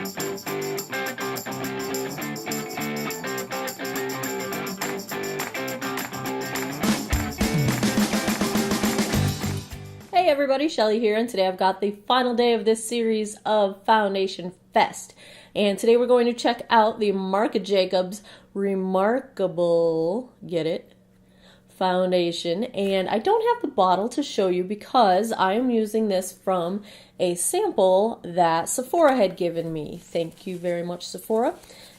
Hey everybody, Shelly here, and today I've got the final day of this series of Foundation Fest. And today we're going to check out the Marc Jacobs Remarkable, get it, foundation. And I don't have the bottle to show you because I am using this from a sample that Sephora had given me. Thank you very much, Sephora.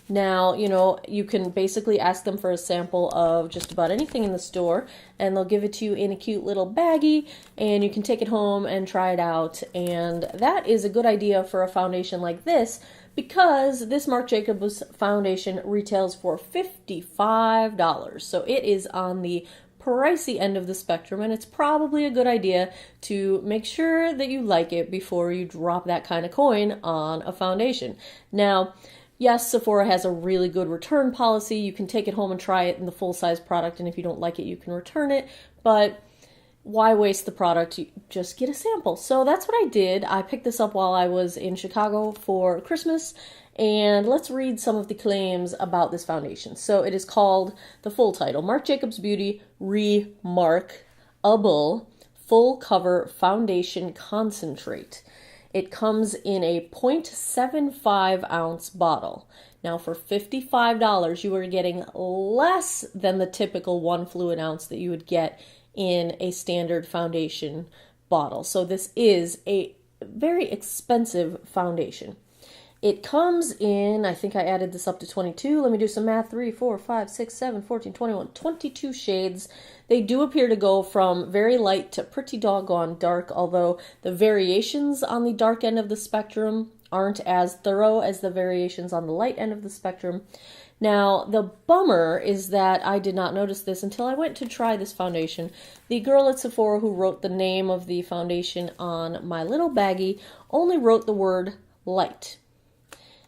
Now, you can basically ask them for a sample of just about anything in the store, and they'll give it to you in a cute little baggie, and you can take it home and try it out. And that is a good idea for a foundation like this, because this Marc Jacobs foundation retails for $55. So it is on the pricey end of the spectrum, and it's probably a good idea to make sure that you like it before you drop that kind of coin on a foundation. Now, yes, Sephora has a really good return policy. You can take it home and try it in the full-size product, and if you don't like it, you can return it. But why waste the product? You just get a sample. So that's what I did. I picked this up while I was in Chicago for Christmas, and let's read some of the claims about this foundation. So it is called, the full title, Marc Jacobs Beauty Remarkable Full Cover Foundation Concentrate. It comes in a 0.75 ounce bottle. Now for $55, you are getting less than the typical 1 fluid ounce that you would get in a standard foundation bottle. So this is a very expensive foundation. It comes in, I think I added this up to 22. Let me do some math. 3, 4, 5, 6, 7, 14, 21, 22 shades. They do appear to go from very light to pretty doggone dark, although the variations on the dark end of the spectrum aren't as thorough as the variations on the light end of the spectrum. Now, the bummer is that I did not notice this until I went to try this foundation. The girl at Sephora who wrote the name of the foundation on my little baggie only wrote the word light.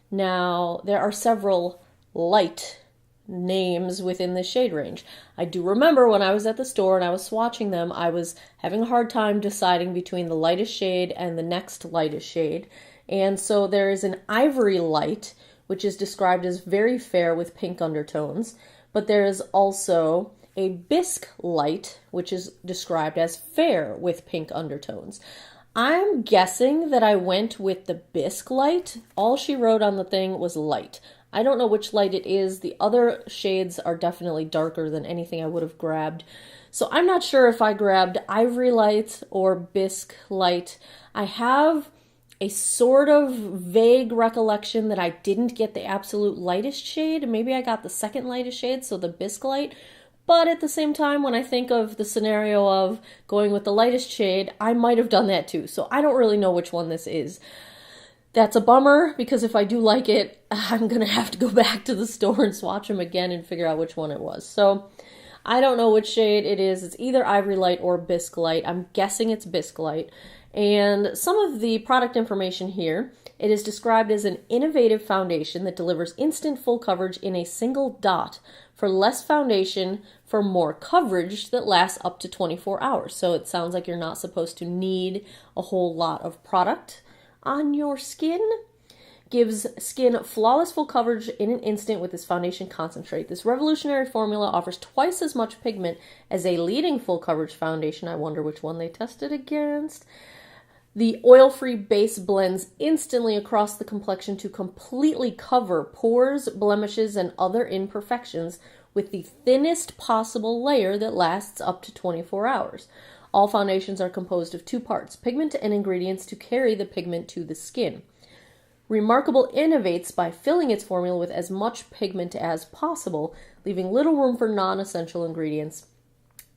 Now, there are several light names within this shade range. I do remember when I was at the store and I was swatching them, I was having a hard time deciding between the lightest shade and the next lightest shade. And so there is an Ivory Light, which is described as very fair with pink undertones, but there is also a Bisque Light, which is described as fair with pink undertones. I'm guessing that I went with the Bisque Light. All she wrote on the thing was light. I don't know which light it is. The other shades are definitely darker than anything I would have grabbed. So I'm not sure if I grabbed Ivory Light or Bisque Light. I have a sort of vague recollection that I didn't get the absolute lightest shade. Maybe I got the second lightest shade, so the Bisque Light. But at the same time, when I think of the scenario of going with the lightest shade, I might have done that too. So I don't really know which one this is. That's a bummer, because if I do like it, I'm going to have to go back to the store and swatch them again and figure out which one it was. So I don't know which shade it is. It's either Ivory Light or Bisque Light. I'm guessing it's Bisque Light. And some of the product information here, it is described as an innovative foundation that delivers instant full coverage in a single dot for less foundation for more coverage that lasts up to 24 hours. So it sounds like you're not supposed to need a whole lot of product on your skin. Gives skin flawless full coverage in an instant with this foundation concentrate. This revolutionary formula offers twice as much pigment as a leading full coverage foundation. I wonder which one they tested against. The oil-free base blends instantly across the complexion to completely cover pores, blemishes, and other imperfections with the thinnest possible layer that lasts up to 24 hours. All foundations are composed of 2 parts, pigment and ingredients to carry the pigment to the skin. Remarkable innovates by filling its formula with as much pigment as possible, leaving little room for non-essential ingredients.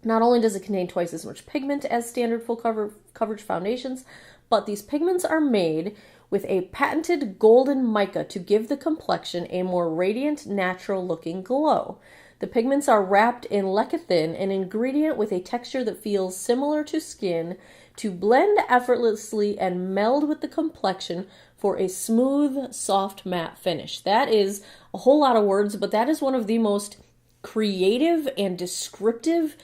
Not only does it contain twice as much pigment as standard full coverage foundations, but these pigments are made with a patented golden mica to give the complexion a more radiant, natural-looking glow. The pigments are wrapped in lecithin, an ingredient with a texture that feels similar to skin, to blend effortlessly and meld with the complexion for a smooth, soft, matte finish. That is a whole lot of words, but that is one of the most creative and descriptive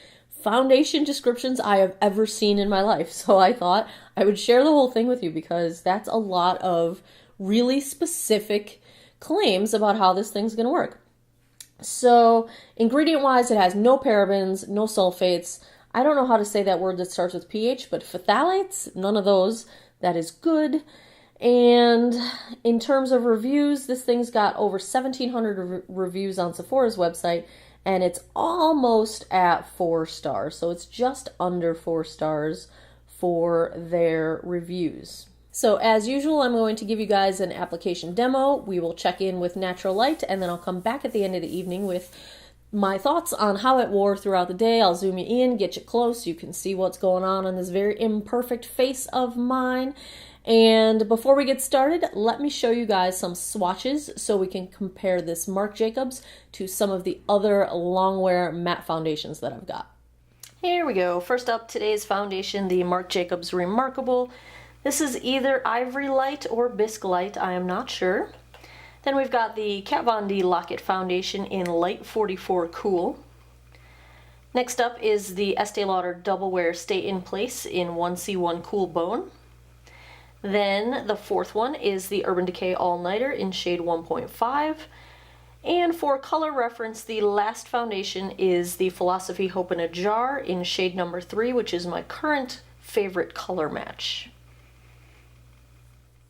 foundation descriptions I have ever seen in my life. So I thought I would share the whole thing with you because that's a lot of really specific claims about how this thing's going to work. So ingredient-wise, it has no parabens, no sulfates. I don't know how to say that word that starts with PH, but phthalates, none of those. That is good. And in terms of reviews, this thing's got over 1,700 reviews on Sephora's website, and it's almost at 4 stars. So it's just under 4 stars for their reviews. So as usual, I'm going to give you guys an application demo. We will check in with natural light, and then I'll come back at the end of the evening with my thoughts on how it wore throughout the day. I'll zoom you in, get you close. You can see what's going on this very imperfect face of mine. And before we get started, let me show you guys some swatches so we can compare this Marc Jacobs to some of the other longwear matte foundations that I've got. Here we go. First up, today's foundation, the Marc Jacobs Remarkable. This is either Ivory Light or Bisque Light, I am not sure. Then we've got the Kat Von D Lock-It Foundation in Light 44 Cool. Next up is the Estee Lauder Double Wear Stay in Place in 1C1 Cool Bone. Then the fourth one is the Urban Decay All Nighter in shade 1.5. And for color reference, the last foundation is the Philosophy Hope in a Jar in shade number 3, which is my current favorite color match.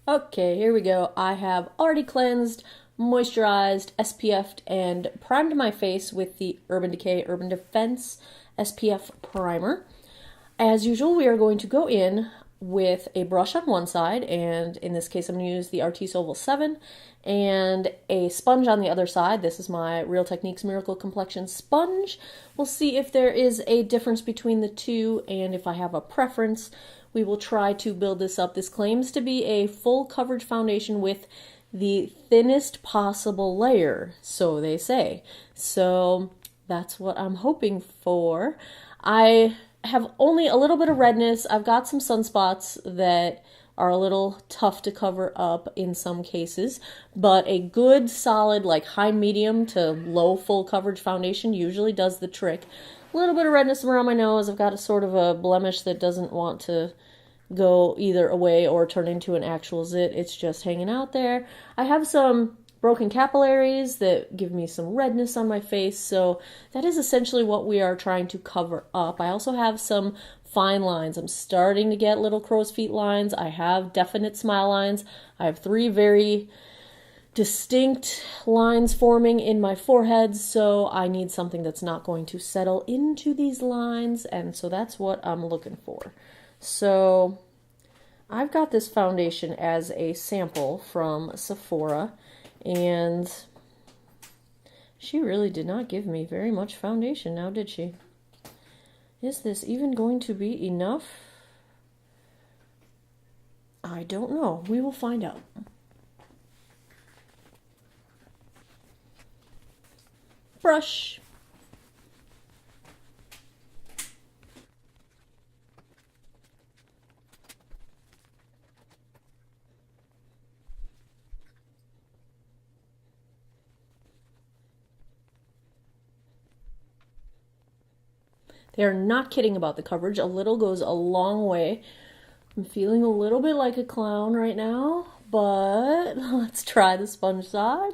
Okay, here we go. I have already cleansed, moisturized, SPF'd, and primed my face with the Urban Decay Urban Defense SPF Primer. As usual, we are going to go in with a brush on one side, and in this case I'm going to use the Artis Oval 7, and a sponge on the other side. This is my Real Techniques Miracle Complexion sponge. We'll see if there is a difference between the two, and if I have a preference, we will try to build this up. This claims to be a full coverage foundation with the thinnest possible layer, so they say. So that's what I'm hoping for. I have only a little bit of redness. I've got some sunspots that are a little tough to cover up in some cases, but a good solid like high medium to low full coverage foundation usually does the trick. A little bit of redness around my nose. I've got a sort of a blemish that doesn't want to go either away or turn into an actual zit. It's just hanging out there. I have some broken capillaries that give me some redness on my face, so that is essentially what we are trying to cover up. I also have some fine lines. I'm starting to get little crow's feet lines. I have definite smile lines. I have 3 very distinct lines forming in my forehead, so I need something that's not going to settle into these lines, and so that's what I'm looking for. So I've got this foundation as a sample from Sephora, and she really did not give me very much foundation now, did she? Is this even going to be enough? I don't know. We will find out. Brush. They are not kidding about the coverage. A little goes a long way. I'm feeling a little bit like a clown right now, but let's try the sponge side.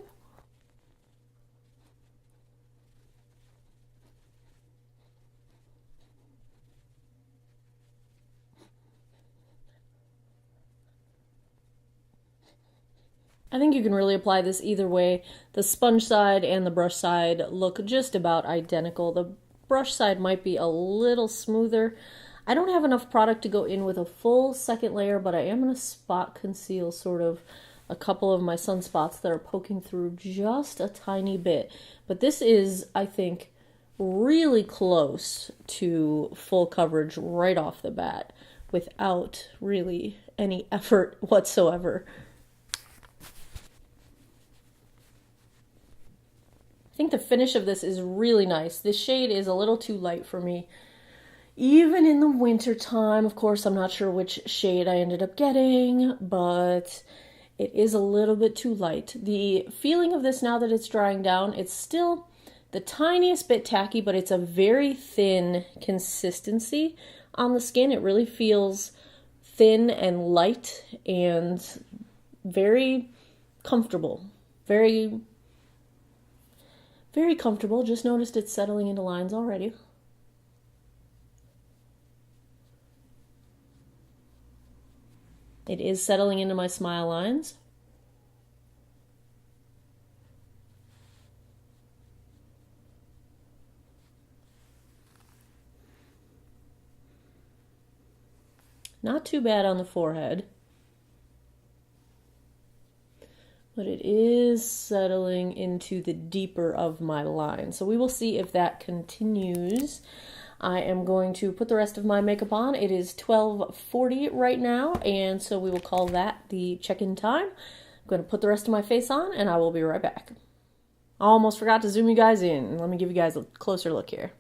I think you can really apply this either way. The sponge side and the brush side look just about identical. The brush side might be a little smoother. I don't have enough product to go in with a full second layer, but I am going to spot conceal sort of a couple of my sunspots that are poking through just a tiny bit. But this is, I think, really close to full coverage right off the bat without really any effort whatsoever. I think the finish of this is really nice. This shade is a little too light for me. Even in the winter time, of course, I'm not sure which shade I ended up getting, but it is a little bit too light. The feeling of this now that it's drying down, it's still the tiniest bit tacky, but it's a very thin consistency on the skin. It really feels thin and light, and very comfortable. Very, very comfortable. Just noticed it's settling into lines already. It is settling into my smile lines. Not too bad on the forehead, but it is settling into the deeper of my line. So we will see if that continues. I am going to put the rest of my makeup on. It is 12:40 right now, and so we will call that the check-in time. I'm going to put the rest of my face on, and I will be right back. I almost forgot to zoom you guys in. Let me give you guys a closer look here.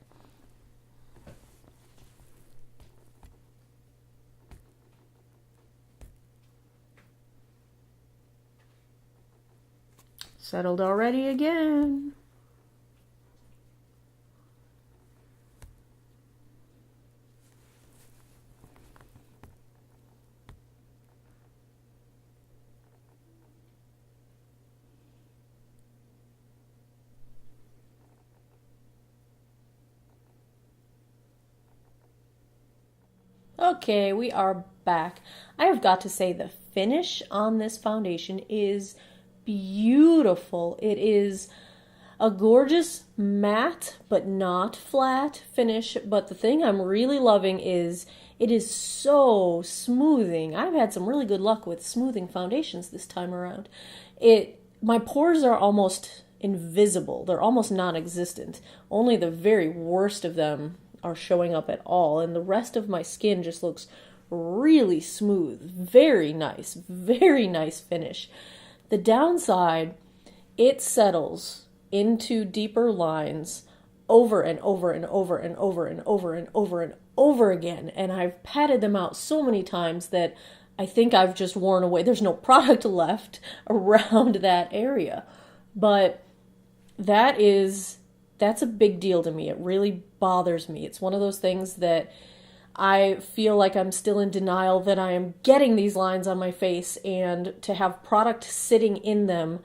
Settled already again. Okay, we are back. I have got to say the finish on this foundation is beautiful. It is a gorgeous matte but not flat finish, but the thing I'm really loving is it is so smoothing. I've had some really good luck with smoothing foundations this time around. My pores are almost invisible. They're almost non-existent. Only the very worst of them are showing up at all, and the rest of my skin just looks really smooth. Very nice finish. The downside, it settles into deeper lines over and over and over and over and over and over and over again, and I've patted them out so many times that I think I've just worn away. There's no product left around that area, but that's a big deal to me. It really bothers me. It's one of those things that I feel like I'm still in denial that I am getting these lines on my face, and to have product sitting in them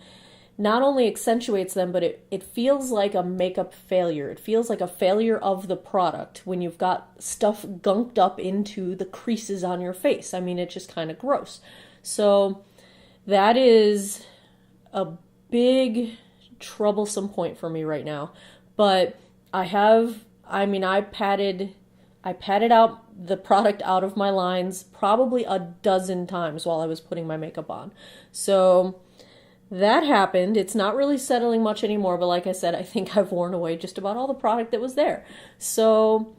not only accentuates them, but it feels like a makeup failure. It feels like a failure of the product when you've got stuff gunked up into the creases on your face. I mean, it's just kind of gross. So that is a big troublesome point for me right now. But I patted out the product out of my lines probably a dozen times while I was putting my makeup on. So that happened. It's not really settling much anymore, but like I said, I think I've worn away just about all the product that was there. So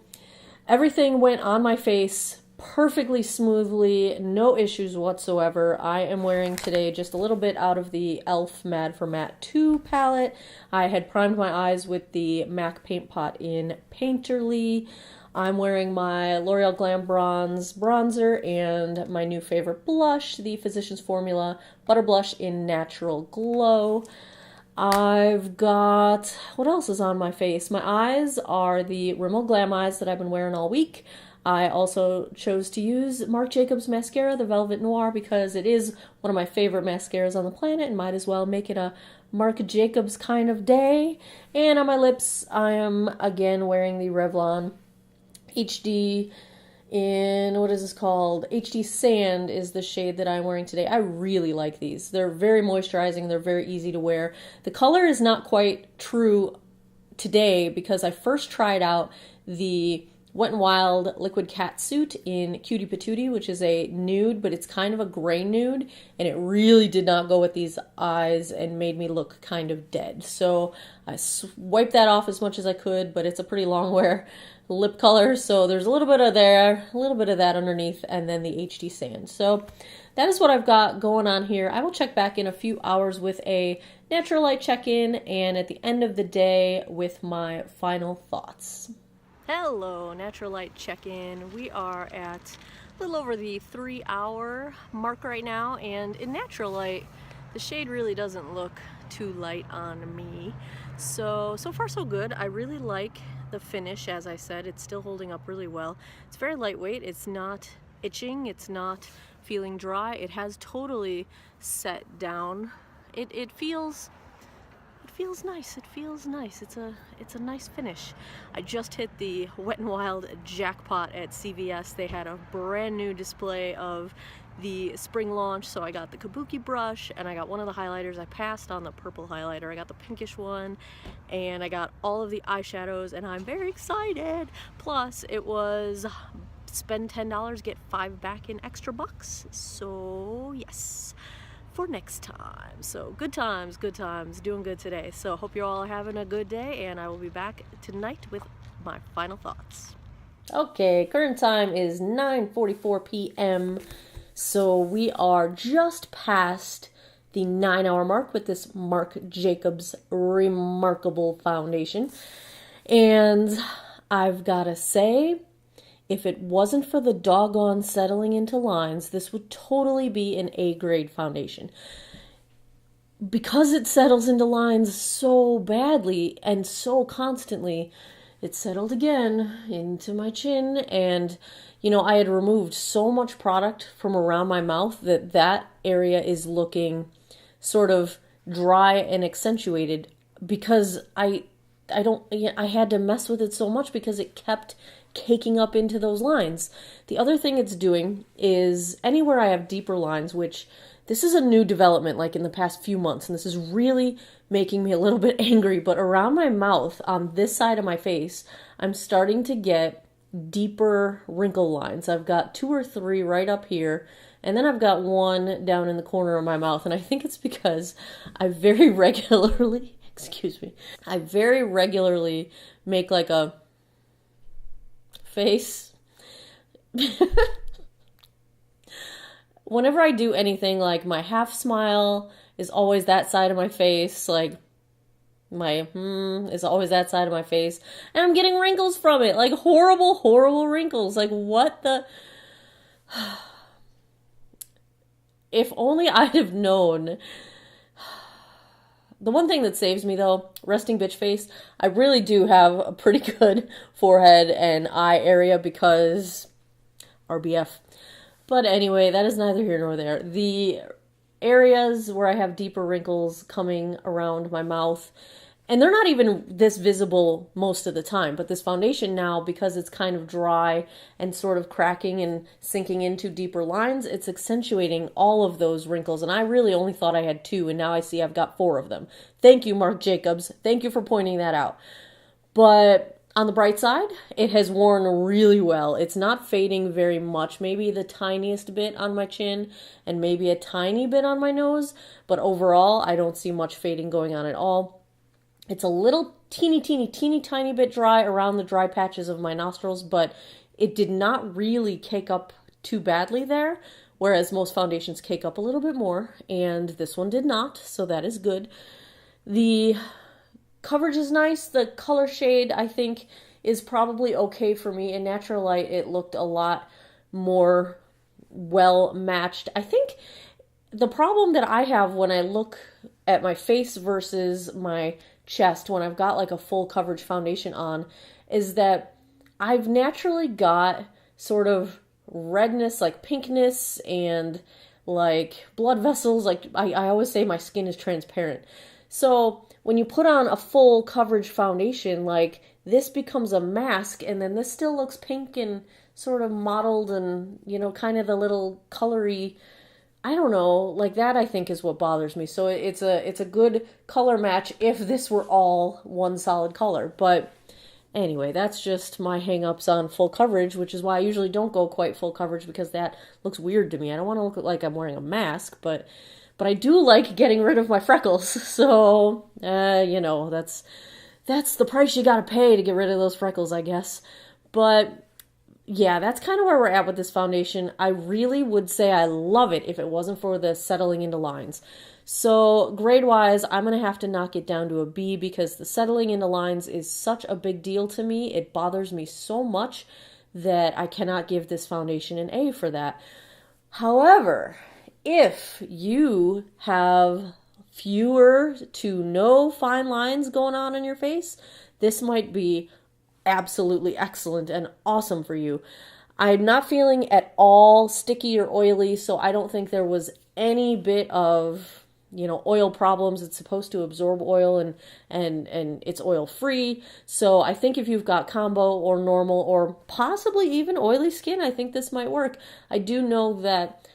everything went on my face perfectly smoothly, no issues whatsoever. I am wearing today just a little bit out of the e.l.f. Mad for Matte 2 palette. I had primed my eyes with the MAC Paint Pot in Painterly. I'm wearing my L'Oreal GlamBronze bronzer and my new favorite blush, the Physicians Formula Butter Blush in Natural Glow. I've got, what else is on my face? My eyes are the Rimmel Glam Eyes that I've been wearing all week. I also chose to use Marc Jacobs mascara, the Velvet Noir, because it is one of my favorite mascaras on the planet and might as well make it a Marc Jacobs kind of day. And on my lips, I am again wearing the Revlon HD in, what is this called? HD Sand is the shade that I'm wearing today. I really like these. They're very moisturizing. They're very easy to wear. The color is not quite true today because I first tried out the Wet n Wild Liquid Catsuit in Cutie Patootie, which is a nude, but it's kind of a gray nude, and it really did not go with these eyes and made me look kind of dead. So I wiped that off as much as I could, but it's a pretty long wear lip color, so there's a little bit of there, a little bit of that underneath, and then the HD Sand. So that is what I've got going on here. I will check back in a few hours with a Natural Light check-in, and at the end of the day with my final thoughts. Hello, Natural Light check-in. We are at a little over the 3-hour mark right now, and in Natural Light, the shade really doesn't look too light on me. So far so good. I really like the finish. As I said, it's still holding up really well. It's very lightweight. It's not itching. It's not feeling dry. It has totally set down. It feels nice. It feels nice. It's a nice finish. I just hit the Wet n Wild jackpot at CVS. They had a brand new display of the spring launch, so I got the kabuki brush and I got one of the highlighters. I passed on the purple highlighter. I got the pinkish one and I got all of the eyeshadows, and I'm very excited. Plus it was spend $10, get 5 back in extra bucks. So yes, for next time. So good times, doing good today. So hope you're all having a good day, and I will be back tonight with my final thoughts. Okay, current time is 9:44 p.m. So we are just past the 9-hour mark with this Marc Jacobs Remarkable foundation. And I've gotta say, if it wasn't for the doggone settling into lines, this would totally be an A-grade foundation. Because it settles into lines so badly and so constantly, it settled again into my chin, and you know, I had removed so much product from around my mouth that that area is looking sort of dry and accentuated because I had to mess with it so much because it kept caking up into those lines. The other thing it's doing is anywhere I have deeper lines, which this is a new development like in the past few months, and this is really making me a little bit angry, but around my mouth on this side of my face, I'm starting to get deeper wrinkle lines. I've got 2 or 3 right up here, and then I've got one down in the corner of my mouth, and I think it's because I very regularly, I very regularly make like a face. Whenever I do anything, like my half smile is always that side of my face, like my is always that side of my face, and I'm getting wrinkles from it, like horrible wrinkles. Like what the if only I'd have known. The one thing that saves me though, resting bitch face, I really do have a pretty good forehead and eye area because RBF. But anyway, that is neither here nor there. The areas where I have deeper wrinkles coming around my mouth, and they're not even this visible most of the time, but this foundation now, because it's kind of dry and sort of cracking and sinking into deeper lines, it's accentuating all of those wrinkles, and I really only thought I had 2, and now I see I've got 4 of them. Thank you, Marc Jacobs. Thank you for pointing that out. But on the bright side, it has worn really well. It's not fading very much, maybe the tiniest bit on my chin and maybe a tiny bit on my nose, but overall, I don't see much fading going on at all. It's a little teeny tiny bit dry around the dry patches of my nostrils, but it did not really cake up too badly there, whereas most foundations cake up a little bit more, and this one did not, so that is good. The coverage is nice. The color shade, I think, is probably okay for me. In natural light, it looked a lot more well matched. I think the problem that I have when I look at my face versus my chest when I've got like a full coverage foundation on is that I've naturally got sort of redness, like pinkness and like blood vessels. Like I always say my skin is transparent. So when you put on a full coverage foundation, like this becomes a mask, and then this still looks pink and sort of mottled and, you know, kind of the little colory, I don't know, like that I think is what bothers me. So it's a good color match if this were all one solid color. But anyway, that's just my hang-ups on full coverage, which is why I usually don't go quite full coverage, because that looks weird to me. I don't want to look like I'm wearing a mask, but I do like getting rid of my freckles. So, you know, that's the price you gotta pay to get rid of those freckles, I guess. But yeah, that's kind of where we're at with this foundation. I really would say I love it if it wasn't for the settling into lines. So grade-wise, I'm going to have to knock it down to a B, because the settling into lines is such a big deal to me. It bothers me so much that I cannot give this foundation an A for that. However, if you have fewer to no fine lines going on in your face, this might be absolutely excellent and awesome for you. I'm not feeling at all sticky or oily, so I don't think there was any bit of, oil problems. It's supposed to absorb oil and it's oil free. So I think if you've got combo or normal or possibly even oily skin, I think this might work. I do know that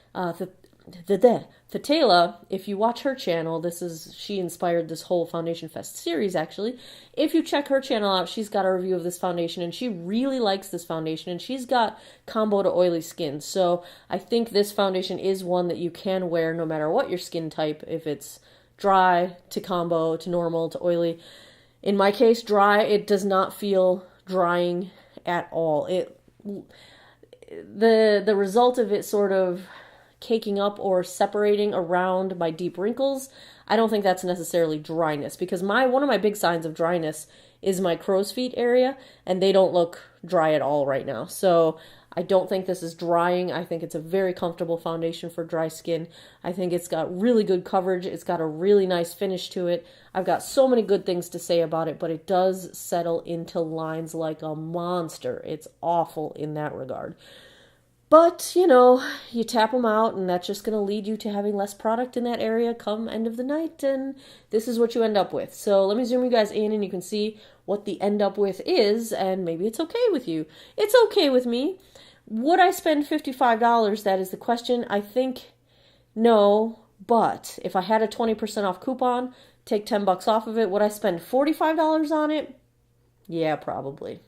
ThaTaylaa, if you watch her channel, she inspired this whole Foundation Fest series, actually. If you check her channel out, she's got a review of this foundation, and she really likes this foundation, and she's got combo to oily skin. So I think this foundation is one that you can wear no matter what your skin type, if it's dry to combo to normal to oily. In my case, dry, it does not feel drying at all. The result of it sort of caking up or separating around my deep wrinkles, I don't think that's necessarily dryness, because one of my big signs of dryness is my crow's feet area, and they don't look dry at all right now. So I don't think this is drying. I think it's a very comfortable foundation for dry skin. I think it's got really good coverage. It's got a really nice finish to it. I've got so many good things to say about it, but it does settle into lines like a monster. It's awful in that regard. But, you tap them out, and that's just going to lead you to having less product in that area come end of the night, and this is what you end up with. So let me zoom you guys in, and you can see what the end up with is, and maybe it's okay with you. It's okay with me. Would I spend $55? That is the question. I think no, but if I had a 20% off coupon, take $10 off of it, would I spend $45 on it? Yeah, probably.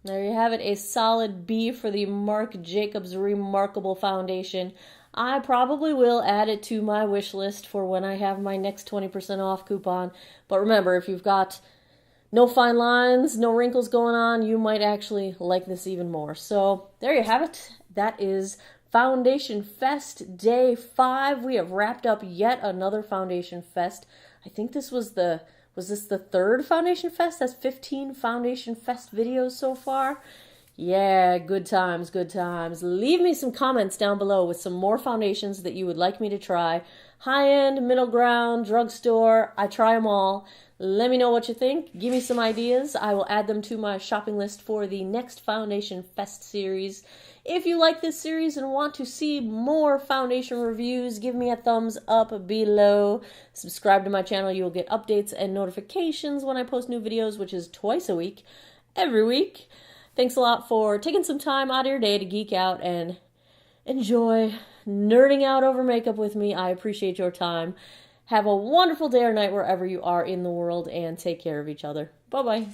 There you have it, a solid B for the Marc Jacobs Remarkable Foundation. I probably will add it to my wish list for when I have my next 20% off coupon. But remember, if you've got no fine lines, no wrinkles going on, you might actually like this even more. So there you have it. That is Foundation Fest Day 5. We have wrapped up yet another Foundation Fest. I think this was the third Foundation Fest? That's 15 Foundation Fest videos so far. Yeah, good times, good times. Leave me some comments down below with some more foundations that you would like me to try. High-end, middle ground, drugstore, I try them all. Let me know what you think. Give me some ideas. I will add them to my shopping list for the next Foundation Fest series. If you like this series and want to see more foundation reviews, give me a thumbs up below. Subscribe to my channel. You will get updates and notifications when I post new videos, which is twice a week, every week. Thanks a lot for taking some time out of your day to geek out and enjoy nerding out over makeup with me. I appreciate your time. Have a wonderful day or night wherever you are in the world, and take care of each other. Bye-bye.